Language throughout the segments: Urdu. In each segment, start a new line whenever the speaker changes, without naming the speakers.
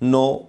9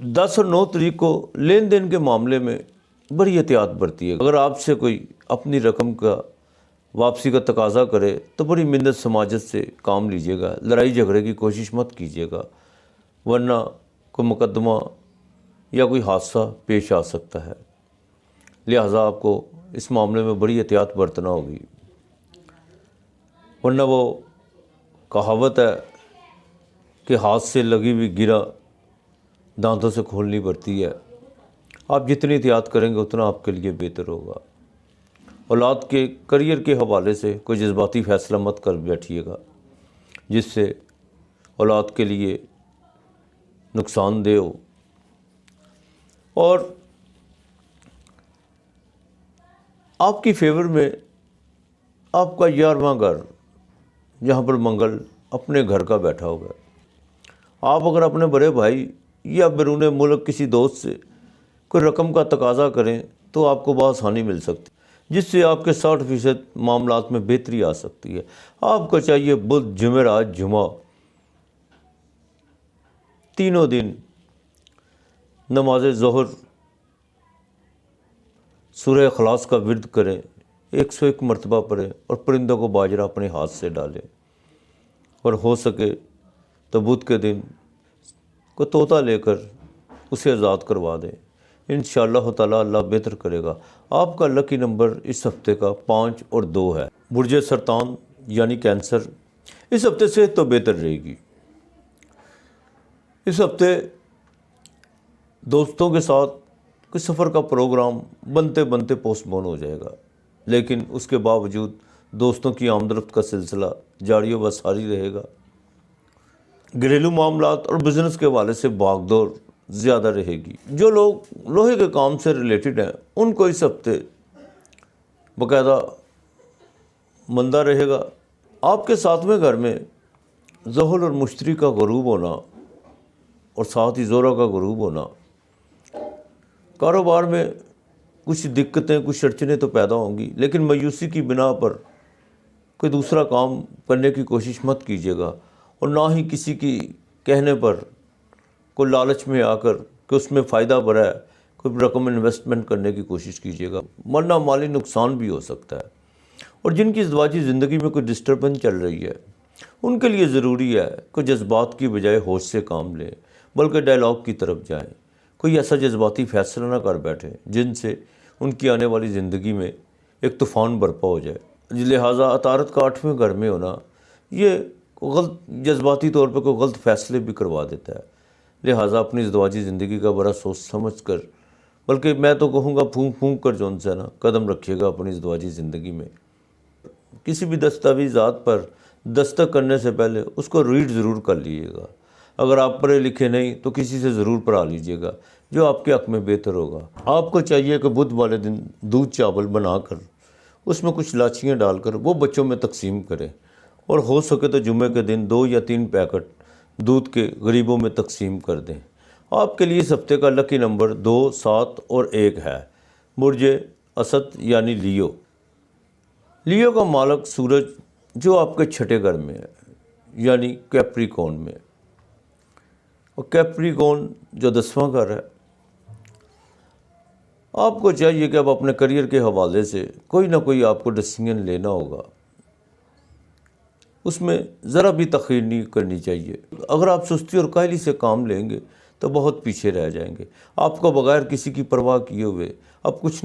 10 اور 9 تاریخ کو لین دین کے معاملے میں بڑی احتیاط برتی ہے۔ اگر آپ سے کوئی اپنی رقم کا واپسی کا تقاضا کرے تو بڑی منت سماجت سے کام لیجیے گا، لڑائی جھگڑے کی کوشش مت کیجیے گا، ورنہ کوئی مقدمہ یا کوئی حادثہ پیش آ سکتا ہے۔ لہٰذا آپ کو اس معاملے میں بڑی احتیاط برتنا ہوگی، ورنہ وہ کہاوت ہے کہ ہاتھ سے لگی ہوئی گرا دانتوں سے کھولنی پڑتی ہے۔ آپ جتنی احتیاط کریں گے اتنا آپ کے لیے بہتر ہوگا۔ اولاد کے کریئر کے حوالے سے کوئی جذباتی فیصلہ مت کر بیٹھیے گا جس سے اولاد کے لیے نقصان دہ ہو۔ اور آپ کی فیور میں آپ کا 11واں گھر جہاں پر منگل اپنے گھر کا بیٹھا ہوا ہے۔ آپ اگر اپنے بڑے بھائی یا بیرون ملک کسی دوست سے کوئی رقم کا تقاضا کریں تو آپ کو بآسانی مل سکتی، جس سے آپ کے 60% معاملات میں بہتری آ سکتی ہے۔ آپ کو چاہیے بدھ، جمعرات، جمعہ تینوں دن نماز ظہر سورہ اخلاص کا ورد کریں، 101 مرتبہ پڑھیں اور پرندوں کو باجرہ اپنے ہاتھ سے ڈالیں، اور ہو سکے تو بدھ کے دن کو طوطا لے کر اسے آزاد کروا دیں۔ انشاءاللہ تعالیٰ اللہ بہتر کرے گا۔ آپ کا لکی نمبر اس ہفتے کا 5 اور 2 ہے۔ برج سرطان یعنی کینسر، اس ہفتے صحت تو بہتر رہے گی۔ اس ہفتے دوستوں کے ساتھ کوئی سفر کا پروگرام بنتے بنتے پوسٹ پون ہو جائے گا، لیکن اس کے باوجود دوستوں کی آمد رفت کا سلسلہ جاری و ساری رہے گا۔ گھریلو معاملات اور بزنس کے حوالے سے بھاگ دوڑ زیادہ رہے گی۔ جو لوگ لوہے کے کام سے ریلیٹڈ ہیں ان کو اس ہفتے باقاعدہ مندہ رہے گا۔ آپ کے 7ویں گھر میں زحل اور مشتری کا غروب ہونا اور ساتھ ہی زہرہ کا غروب ہونا، کاروبار میں کچھ دقتیں کچھ اڑچنیں تو پیدا ہوں گی، لیکن مایوسی کی بنا پر کوئی دوسرا کام کرنے کی کوشش مت کیجیے گا، اور نہ ہی کسی کی کہنے پر کوئی لالچ میں آ کر کہ اس میں فائدہ بڑھا ہے کوئی رقم انویسٹمنٹ کرنے کی کوشش کیجیے گا، ورنہ مالی نقصان بھی ہو سکتا ہے۔ اور جن کی ازدواجی زندگی میں کوئی ڈسٹربنس چل رہی ہے ان کے لیے ضروری ہے کہ جذبات کی بجائے ہوش سے کام لیں، بلکہ ڈائلاگ کی طرف جائیں۔ کوئی ایسا جذباتی فیصلہ نہ کر بیٹھیں جن سے ان کی آنے والی زندگی میں ایک طوفان برپا ہو جائے۔ لہٰذا عطارد کا 8ویں گھر میں ہونا یہ غلط جذباتی طور پہ کوئی غلط فیصلے بھی کروا دیتا ہے۔ لہٰذا اپنی ازدواجی زندگی کا بڑا سوچ سمجھ کر، بلکہ میں تو کہوں گا پھونک پھونک کر جو سے نا قدم رکھیے گا اپنی ازدواجی زندگی میں۔ کسی بھی دستاویزات پر دستخط کرنے سے پہلے اس کو ریڈ ضرور کر لیجیے گا۔ اگر آپ پڑھے لکھے نہیں تو کسی سے ضرور پڑھا لیجیے گا، جو آپ کے حق میں بہتر ہوگا۔ آپ کو چاہیے کہ بدھ والے دن دودھ چاول بنا کر اس میں کچھ لاچیاں ڈال کر وہ بچوں میں تقسیم کریں، اور ہو سکے تو جمعے کے دن 2 یا 3 پیکٹ دودھ کے غریبوں میں تقسیم کر دیں۔ آپ کے لیے اس ہفتے کا لکی نمبر 2، 7 اور 1 ہے۔ برج اسد یعنی لیو، لیو کا مالک سورج جو آپ کے 6 گھر میں ہے یعنی کیپریکون میں، اور کیپریکون جو 10واں گھر ہے۔ آپ کو چاہیے کہ اب اپنے کریئر کے حوالے سے کوئی نہ کوئی آپ کو ڈیسیژن لینا ہوگا، اس میں ذرا بھی تاخیر نہیں کرنی چاہیے۔ اگر آپ سستی اور کاہلی سے کام لیں گے تو بہت پیچھے رہ جائیں گے۔ آپ کو بغیر کسی کی پرواہ کیے ہوئے اب کچھ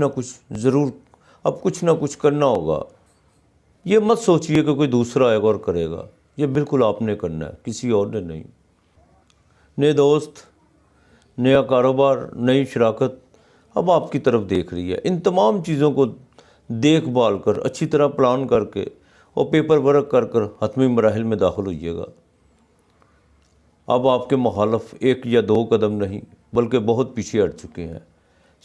نہ کچھ کرنا ہوگا۔ یہ مت سوچئے کہ کوئی دوسرا آئے گا اور کرے گا، یہ بالکل آپ نے کرنا ہے، کسی اور نے نہیں۔ نئے دوست، نیا کاروبار، نئی شراکت اب آپ کی طرف دیکھ رہی ہے۔ ان تمام چیزوں کو دیکھ بھال کر اچھی طرح پلان کر کے اور پیپر ورک کر حتمی مراحل میں داخل ہوئیے گا۔ اب آپ کے مخالف 1 یا 2 قدم نہیں بلکہ بہت پیچھے ہٹ چکے ہیں،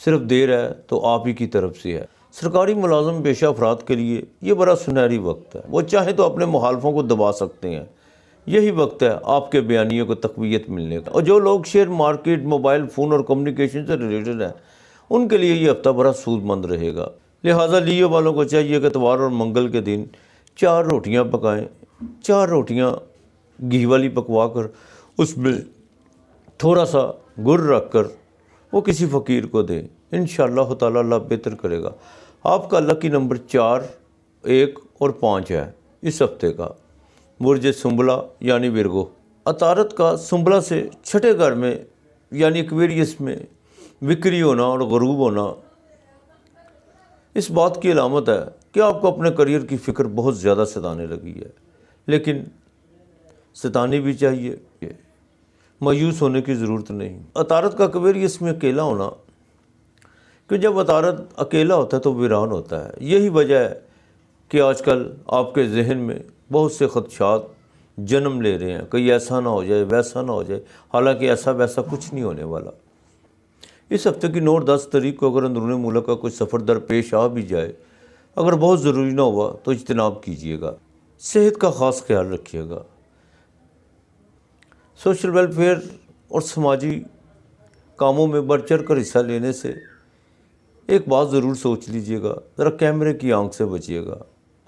صرف دیر ہے تو آپ ہی کی طرف سے ہے۔ سرکاری ملازم پیشہ افراد کے لیے یہ بڑا سنہری وقت ہے، وہ چاہیں تو اپنے مخالفوں کو دبا سکتے ہیں۔ یہی وقت ہے آپ کے بیانیے کو تقویت ملنے کا۔ اور جو لوگ شیئر مارکیٹ، موبائل فون اور کمیونیکیشن سے ریلیٹڈ ہیں ان کے لیے یہ ہفتہ بڑا سود مند رہے گا۔ لہٰذا لیو والوں کو چاہیے کہ اتوار اور منگل کے دن 4 روٹیاں پکائیں، 4 روٹیاں گھی والی پکوا کر اس میں تھوڑا سا گر رکھ کر وہ کسی فقیر کو دیں، انشاءاللہ تعالیٰ اللہ بہتر کرے گا۔ آپ کا لکی نمبر 4، 1 اور 5 ہے اس ہفتے کا۔ برج سنبلہ یعنی ورگو، عطارد کا سنبلہ سے چھٹے گھر میں یعنی ایکویریس میں وکری ہونا اور غروب ہونا اس بات کی علامت ہے کہ آپ کو اپنے کریئر کی فکر بہت زیادہ ستانے لگی ہے، لیکن ستانی بھی چاہیے، مایوس ہونے کی ضرورت نہیں۔ عطارد کا ایکویریس میں اکیلا ہونا، کہ جب عطارد اکیلا ہوتا ہے تو ویران ہوتا ہے۔ یہی وجہ ہے کہ آج کل آپ کے ذہن میں بہت سے خدشات جنم لے رہے ہیں، کہیں ایسا نہ ہو جائے، ویسا نہ ہو جائے، حالانکہ ایسا ویسا کچھ نہیں ہونے والا۔ اس ہفتے کی 9 اور 10 تاریخ کو اگر اندرون ملک کا کوئی سفر درپیش آ بھی جائے، اگر بہت ضروری نہ ہوا تو اجتناب کیجیے گا۔ صحت کا خاص خیال رکھیے گا۔ سوشل ویلفیئر اور سماجی کاموں میں بڑھ چڑھ کر حصہ لینے سے ایک بات ضرور سوچ لیجئے گا، ذرا کیمرے کی آنکھ سے بچیے گا۔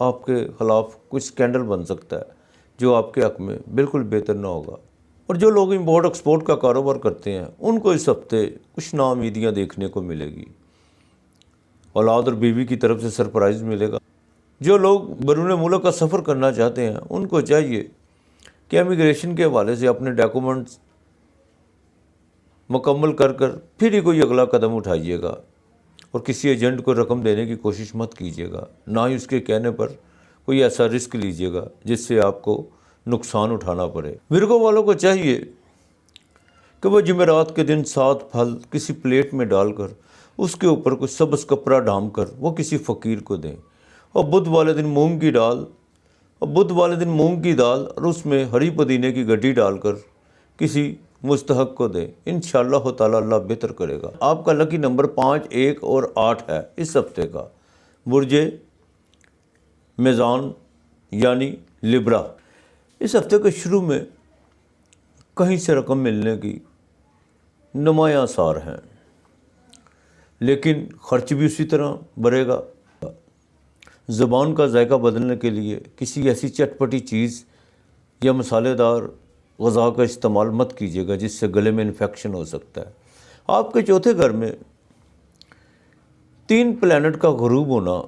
آپ کے خلاف کچھ سکینڈل بن سکتا ہے جو آپ کے حق میں بالکل بہتر نہ ہوگا۔ اور جو لوگ امپورٹ ایکسپورٹ کا کاروبار کرتے ہیں ان کو اس ہفتے کچھ ناامیدیاں دیکھنے کو ملے گی۔ اولاد اور بیوی کی طرف سے سرپرائز ملے گا۔ جو لوگ بیرون ملک کا سفر کرنا چاہتے ہیں ان کو چاہیے کہ امیگریشن کے حوالے سے اپنے ڈاکومنٹس مکمل کر پھر ہی کوئی اگلا قدم اٹھائیے گا، اور کسی ایجنٹ کو رقم دینے کی کوشش مت کیجیے گا، نہ ہی اس کے کہنے پر کوئی ایسا رسک لیجیے گا جس سے آپ کو نقصان اٹھانا پڑے۔ ورگو والوں کو چاہیے کہ وہ جمعرات کے دن 7 پھل کسی پلیٹ میں ڈال کر اس کے اوپر کوئی سبز کپڑا ڈھانپ کر وہ کسی فقیر کو دیں، اور بدھ والے دن مونگ کی دال اور اس میں ہری پودینے کی گڈی ڈال کر کسی مستحق کو دیں، انشاءاللہ تعالیٰ اللہ بہتر کرے گا۔ آپ کا لکی نمبر 5، 1 اور 8 ہے اس ہفتے کا۔ برج میزان یعنی لبرا، اس ہفتے کے شروع میں کہیں سے رقم ملنے کی نمایاں آثار ہیں، لیکن خرچ بھی اسی طرح بڑھے گا۔ زبان کا ذائقہ بدلنے کے لیے کسی ایسی چٹپٹی چیز یا مسالے دار غذا کا استعمال مت کیجیے گا جس سے گلے میں انفیکشن ہو سکتا ہے۔ آپ کے چوتھے گھر میں 3 پلینٹ کا غروب ہونا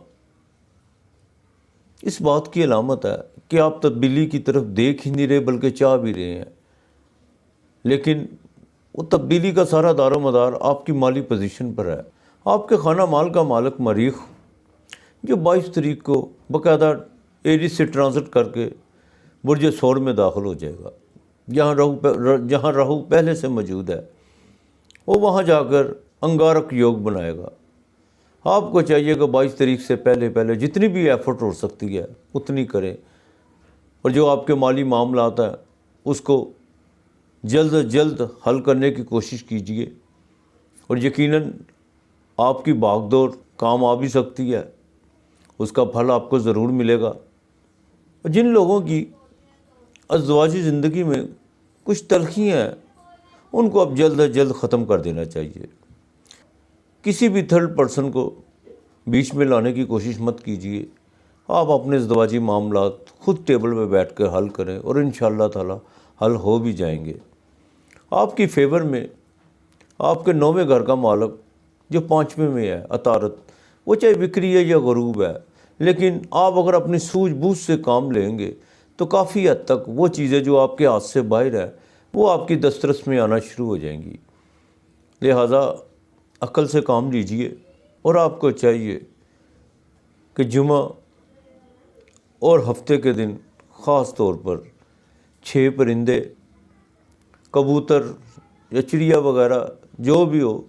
اس بات کی علامت ہے کہ آپ تبدیلی کی طرف دیکھ ہی نہیں رہے بلکہ چاہ بھی رہے ہیں، لیکن وہ تبدیلی کا سارا دار و مدار آپ کی مالی پوزیشن پر ہے۔ آپ کے خانہ مال کا مالک مریخ جو 22 تاریخ کو باقاعدہ ایریس سے ٹرانزٹ کر کے برج ثور میں داخل ہو جائے گا، جہاں راہو پہلے سے موجود ہے، وہ وہاں جا کر انگارک یوگ بنائے گا۔ آپ کو چاہیے کہ 22 تاریخ سے پہلے جتنی بھی ایفرٹ ہو سکتی ہے اتنی کریں، اور جو آپ کے مالی معاملات ہیں اس کو جلد از جلد حل کرنے کی کوشش کیجیے، اور یقیناً آپ کی بھاگ دوڑ کام آ بھی سکتی ہے، اس کا پھل آپ کو ضرور ملے گا۔ جن لوگوں کی ازدواجی زندگی میں کچھ تلخیاں ہیں ان کو اب جلد از جلد ختم کر دینا چاہیے۔ کسی بھی تھرڈ پرسن کو بیچ میں لانے کی کوشش مت کیجیے، آپ اپنے ازدواجی معاملات خود ٹیبل پہ بیٹھ کر حل کریں اور انشاءاللہ تعالی حل ہو بھی جائیں گے۔ آپ کی فیور میں آپ کے 9ویں گھر کا مالک جو 5ویں میں ہے عطارد، وہ چاہے وکری ہے یا غروب ہے، لیکن آپ اگر اپنی سوجھ بوجھ سے کام لیں گے تو کافی حد تک وہ چیزیں جو آپ کے ہاتھ سے باہر ہیں وہ آپ کی دسترس میں آنا شروع ہو جائیں گی۔ لہٰذا عقل سے کام لیجئے، اور آپ کو چاہیے کہ جمعہ اور ہفتے کے دن خاص طور پر 6 پرندے، کبوتر یا چڑیا وغیرہ جو بھی ہو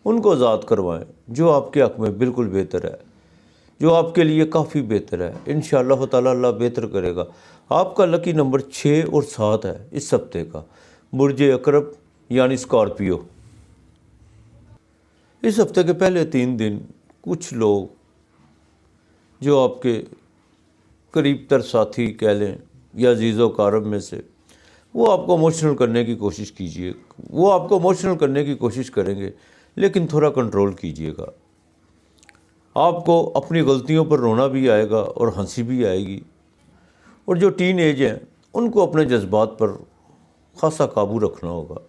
ان کو ذات کروائیں، جو آپ کے حق میں بالکل بہتر ہے، جو آپ کے لیے کافی بہتر ہے۔ انشاءاللہ تعالیٰ اللہ بہتر کرے گا۔ آپ کا لکی نمبر 6 اور 7 ہے اس ہفتے کا۔ برج عقرب یعنی اسکارپیو، اس ہفتے کے پہلے 3 دن کچھ لوگ جو آپ کے قریب تر ساتھی کہہ لیں یا عزیز و اقارب میں سے، وہ آپ کو ایموشنل کرنے کی کوشش کیجیے، وہ آپ کو ایموشنل کرنے کی کوشش کریں گے، لیکن تھوڑا کنٹرول کیجیے گا۔ آپ کو اپنی غلطیوں پر رونا بھی آئے گا اور ہنسی بھی آئے گی، اور جو ٹین ایج ہیں ان کو اپنے جذبات پر خاصا قابو رکھنا ہوگا۔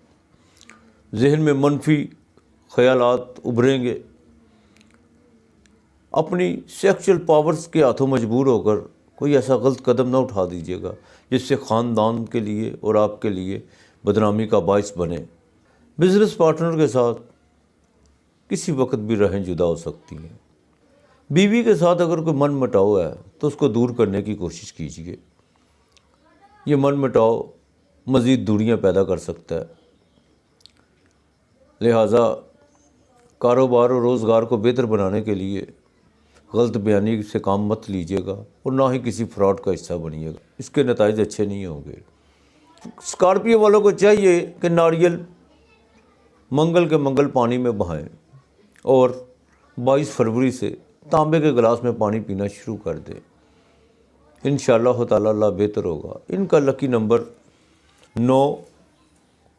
ذہن میں منفی خیالات ابھریں گے، اپنی سیکشل پاورز کے ہاتھوں مجبور ہو کر کوئی ایسا غلط قدم نہ اٹھا دیجیے گا جس سے خاندان کے لیے اور آپ کے لیے بدنامی کا باعث بنے۔ بزنس پارٹنر کے ساتھ کسی وقت بھی راہیں جدا ہو سکتی ہیں۔ بیوی کے ساتھ اگر کوئی من مٹاؤ ہے تو اس کو دور کرنے کی کوشش کیجیے۔ یہ من مٹاؤ مزید دوریاں پیدا کر سکتا ہے، لہٰذا کاروبار اور روزگار کو بہتر بنانے کے لیے غلط بیانی سے کام مت لیجیے گا اور نہ ہی کسی فراڈ کا حصہ بنیے گا، اس کے نتائج اچھے نہیں ہوں گے۔ اسکارپیو والوں کو چاہیے کہ ناریل منگل کے منگل پانی میں بہائیں اور 22 فروری سے تانبے کے گلاس میں پانی پینا شروع کر دیں۔ انشاءاللہ تعالی اللہ بہتر ہوگا۔ ان کا لکی نمبر 9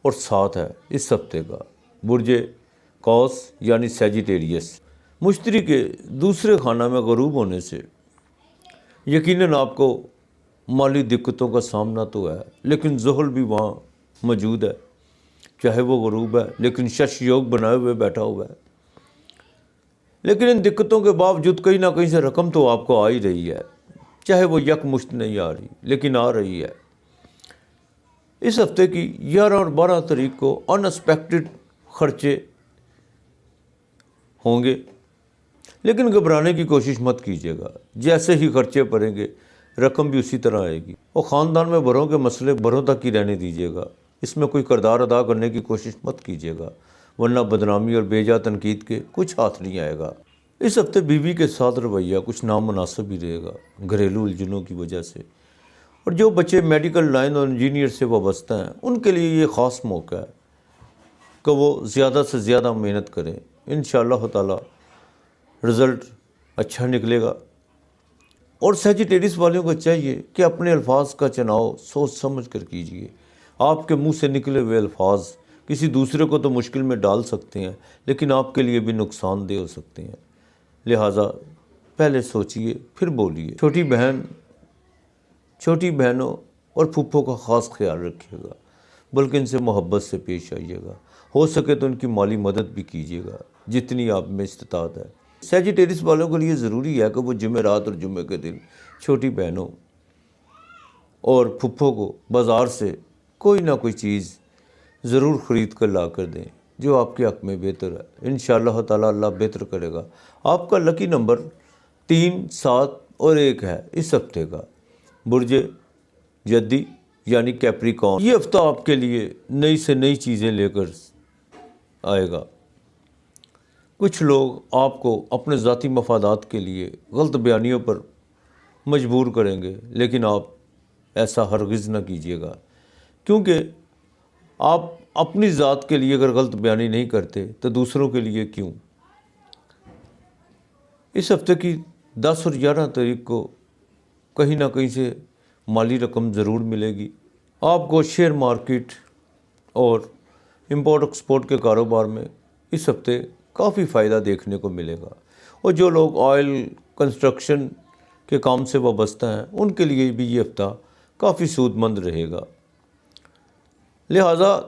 اور 7 ہے اس ہفتے کا۔ برج قوس یعنی سیجیٹیریس۔ مشتری کے دوسرے خانہ میں غروب ہونے سے یقیناً آپ کو مالی دقتوں کا سامنا تو ہے، لیکن زحل بھی وہاں موجود ہے، چاہے وہ غروب ہے لیکن شش یوگ بنائے ہوئے بیٹھا ہوا ہے۔ لیکن ان دقتوں کے باوجود کہیں نہ کہیں سے رقم تو آپ کو آ ہی رہی ہے، چاہے وہ یکمشت نہیں آ رہی لیکن آ رہی ہے۔ اس ہفتے کی 11 اور 12 تاریخ کو ان ایکسپیکٹڈ خرچے ہوں گے، لیکن گھبرانے کی کوشش مت کیجیے گا۔ جیسے ہی خرچے پڑیں گے رقم بھی اسی طرح آئے گی، اور خاندان میں بڑوں کے مسئلے بڑوں تک ہی رہنے دیجیے گا، اس میں کوئی کردار ادا کرنے کی کوشش مت کیجیے گا، ورنہ بدنامی اور بے جا تنقید کے کچھ ہاتھ نہیں آئے گا۔ اس ہفتے بیوی کے ساتھ رویہ کچھ نامناسب ہی رہے گا گھریلو الجھنوں کی وجہ سے، اور جو بچے میڈیکل لائن اور انجینئر سے وابستہ ہیں ان کے لیے یہ خاص موقع ہے کہ وہ زیادہ سے زیادہ محنت کریں۔ انشاءاللہ تعالی رزلٹ اچھا نکلے گا۔ اور سیجیٹیریس والوں کو چاہیے کہ اپنے الفاظ کا چناؤ سوچ سمجھ کر کیجیے۔ آپ کے منہ سے نکلے ہوئے الفاظ کسی دوسرے کو تو مشکل میں ڈال سکتے ہیں، لیکن آپ کے لیے بھی نقصان دہ ہو سکتے ہیں، لہٰذا پہلے سوچیے پھر بولیے۔ چھوٹی بہنوں اور پھپھوں کا خاص خیال رکھیے گا، بلکہ ان سے محبت سے پیش آئیے گا، ہو سکے تو ان کی مالی مدد بھی کیجیے گا جتنی آپ میں استطاعت ہے۔ سیجیٹیریس والوں کے لیے ضروری ہے کہ وہ جمعرات اور جمعے کے دن چھوٹی بہنوں اور پھپھوں کو بازار سے کوئی نہ کوئی چیز ضرور خرید کر لا کر دیں جو آپ کے حق میں بہتر ہے۔ انشاءاللہ تعالی اللہ بہتر کرے گا۔ آپ کا لکی نمبر 3، 7 اور 1 ہے اس ہفتے کا۔ برج جدی یعنی کیپریکارن۔ یہ ہفتہ آپ کے لیے نئی سے نئی چیزیں لے کر آئے گا۔ کچھ لوگ آپ کو اپنے ذاتی مفادات کے لیے غلط بیانیوں پر مجبور کریں گے، لیکن آپ ایسا ہرگز نہ کیجیے گا، کیونکہ آپ اپنی ذات کے لیے اگر غلط بیانی نہیں کرتے تو دوسروں کے لیے کیوں؟ اس ہفتے کی 10 اور 11 تاریخ کو کہیں نہ کہیں سے مالی رقم ضرور ملے گی۔ آپ کو شیئر مارکیٹ اور امپورٹ ایکسپورٹ کے کاروبار میں اس ہفتے کافی فائدہ دیکھنے کو ملے گا، اور جو لوگ آئل کنسٹرکشن کے کام سے وابستہ ہیں ان کے لیے بھی یہ ہفتہ کافی سود مند رہے گا۔ لہٰذا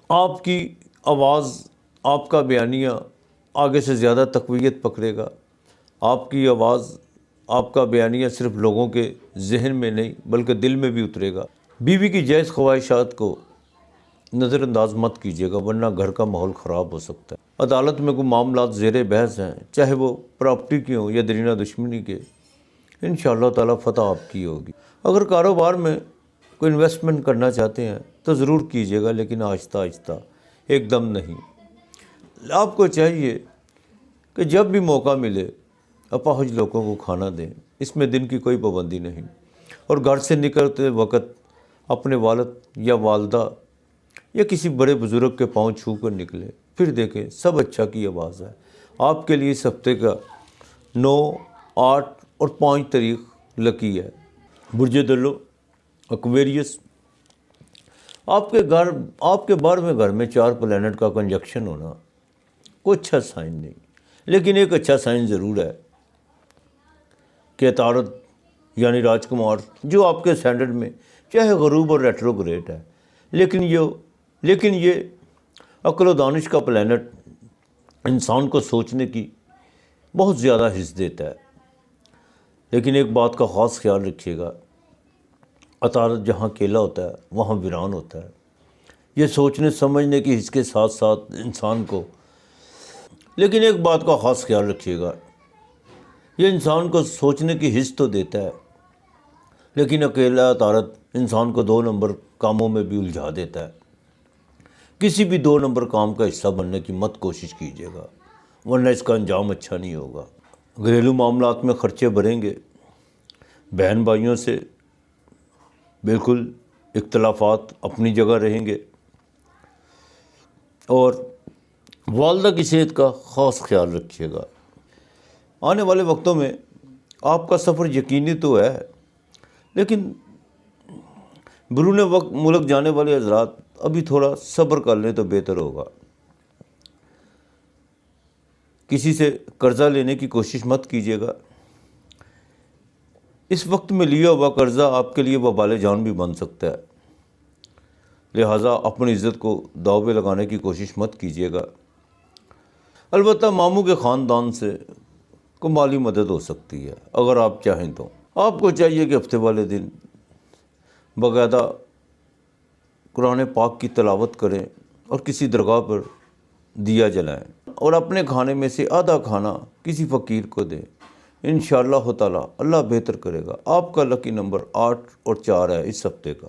آپ کی آواز، آپ کا بیانیہ آگے سے زیادہ تقویت پکڑے گا۔ آپ کی آواز، آپ کا بیانیہ صرف لوگوں کے ذہن میں نہیں بلکہ دل میں بھی اترے گا۔ بیوی کی جائز خواہشات کو نظر انداز مت کیجیے گا، ورنہ گھر کا ماحول خراب ہو سکتا ہے۔ عدالت میں کوئی معاملات زیر بحث ہیں، چاہے وہ پراپرٹی کے ہوں یا درینہ دشمنی کے، انشاءاللہ تعالی فتح آپ کی ہوگی۔ اگر کاروبار میں کوئی انویسٹمنٹ کرنا چاہتے ہیں تو ضرور کیجیے گا، لیکن آہستہ آہستہ، ایک دم نہیں۔ آپ کو چاہیے کہ جب بھی موقع ملے اپاہج لوگوں کو کھانا دیں، اس میں دن کی کوئی پابندی نہیں، اور گھر سے نکلتے وقت اپنے والد یا والدہ یا کسی بڑے بزرگ کے پاؤں چھو کر نکلے، پھر دیکھیں سب اچھا کی آواز ہے۔ آپ کے لیے اس ہفتے کا 9، 8 اور 5 تاریخ لکی ہے۔ برج دلو ایکویریس۔ آپ کے 12ویں گھر میں 4 پلینٹ کا کنجکشن ہونا کوئی اچھا سائن نہیں، لیکن ایک اچھا سائن ضرور ہے کہ عطارد یعنی راجکمار جو آپ کے اسٹینڈرڈ میں چاہے غروب اور ریٹروگریڈ ہے، لیکن یہ عقل و دانش کا پلانٹ انسان کو سوچنے کی بہت زیادہ حص دیتا ہے، لیکن ایک بات کا خاص خیال رکھیے گا، عطارد جہاں کیلا ہوتا ہے وہاں ویران ہوتا ہے۔ یہ سوچنے سمجھنے کی حص کے ساتھ ساتھ انسان کو، لیکن ایک بات کا خاص خیال رکھیے گا، یہ انسان کو سوچنے کی حص تو دیتا ہے، لیکن اکیلا عطارد انسان کو 2 نمبر کاموں میں بھی الجھا دیتا ہے۔ کسی بھی 2 نمبر کام کا حصہ بننے کی مت کوشش کیجیے گا، ورنہ اس کا انجام اچھا نہیں ہوگا۔ گھریلو معاملات میں خرچے بڑھیں گے، بہن بھائیوں سے بالکل اختلافات اپنی جگہ رہیں گے، اور والدہ کی صحت کا خاص خیال رکھیے گا۔ آنے والے وقتوں میں آپ کا سفر یقینی تو ہے، لیکن بیرون وقت ملک جانے والے حضرات ابھی تھوڑا صبر کر لیں تو بہتر ہوگا۔ کسی سے قرضہ لینے کی کوشش مت کیجیے گا، اس وقت میں لیا ہوا قرضہ آپ کے لیے وبال جان بھی بن سکتا ہے، لہٰذا اپنی عزت کو داؤ پہ لگانے کی کوشش مت کیجیے گا۔ البتہ ماموں کے خاندان سے کو مالی مدد ہو سکتی ہے اگر آپ چاہیں تو۔ آپ کو چاہیے کہ ہفتے والے دن باقاعدہ قرآن پاک کی تلاوت کریں اور کسی درگاہ پر دیا جلائیں، اور اپنے کھانے میں سے آدھا کھانا کسی فقیر کو دیں۔ انشاءاللہ تعالی اللہ بہتر کرے گا۔ آپ کا لکی نمبر 8 اور 4 ہے اس ہفتے کا۔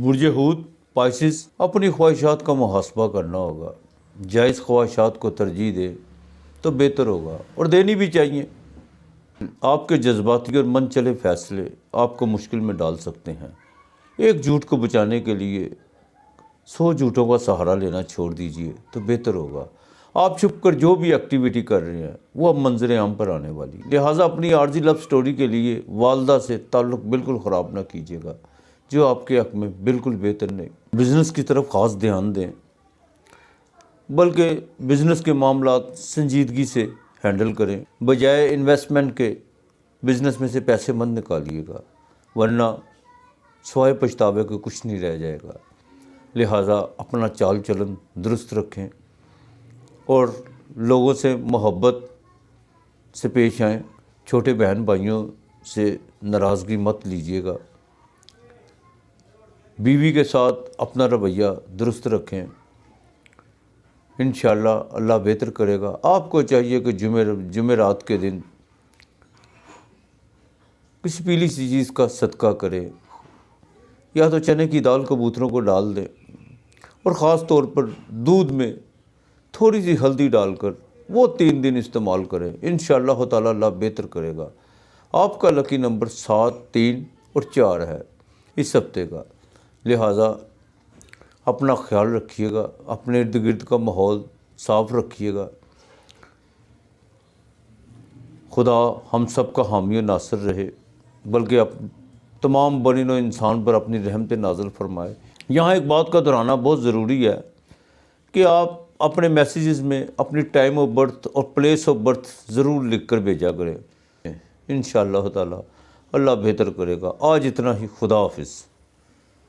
برج حوت پائسس، اپنی خواہشات کا محاسبہ کرنا ہوگا، جائز خواہشات کو ترجیح دے تو بہتر ہوگا، اور دینی بھی چاہیے۔ آپ کے جذباتی اور من چلے فیصلے آپ کو مشکل میں ڈال سکتے ہیں۔ ایک جھوٹ کو بچانے کے لیے 100 جھوٹوں کا سہارا لینا چھوڑ دیجئے تو بہتر ہوگا۔ آپ چھپ کر جو بھی ایکٹیویٹی کر رہے ہیں وہ اب منظر عام پر آنے والی، لہٰذا اپنی عارضی لو سٹوری کے لیے والدہ سے تعلق بالکل خراب نہ کیجیے گا، جو آپ کے حق میں بالکل بہتر نہیں۔ بزنس کی طرف خاص دھیان دیں، بلکہ بزنس کے معاملات سنجیدگی سے ہینڈل کریں، بجائے انویسٹمنٹ کے بزنس میں سے پیسے مت نکالیے گا، ورنہ سوائے پچھتاوے کو کچھ نہیں رہ جائے گا۔ لہٰذا اپنا چال چلن درست رکھیں اور لوگوں سے محبت سے پیش آئیں، چھوٹے بہن بھائیوں سے ناراضگی مت لیجیے گا، بیوی کے ساتھ اپنا رویہ درست رکھیں، انشاءاللہ اللہ بہتر کرے گا۔ آپ کو چاہیے کہ جمعرات کے دن کسی پیلی سی چیز کا صدقہ کریں، یا تو چنے کی دال کبوتروں کو ڈال دیں، اور خاص طور پر دودھ میں تھوڑی سی ہلدی ڈال کر وہ 3 دن استعمال کریں، انشاءاللہ تعالی اللہ بہتر کرے گا۔ آپ کا لکی نمبر 7، 3 اور 4 ہے اس ہفتے کا، لہٰذا اپنا خیال رکھیے گا، اپنے ارد گرد کا ماحول صاف رکھیے گا۔ خدا ہم سب کا حامی و ناصر رہے، بلکہ تمام بنی نوع انسان پر اپنی رحمت نازل فرمائے۔ یہاں ایک بات کا دہرانا بہت ضروری ہے کہ آپ اپنے میسیجز میں اپنی ٹائم آف برتھ اور پلیس آف برتھ ضرور لکھ کر بھیجا کریں، انشاءاللہ تعالی اللہ بہتر کرے گا۔ آج اتنا ہی، خدا حافظ۔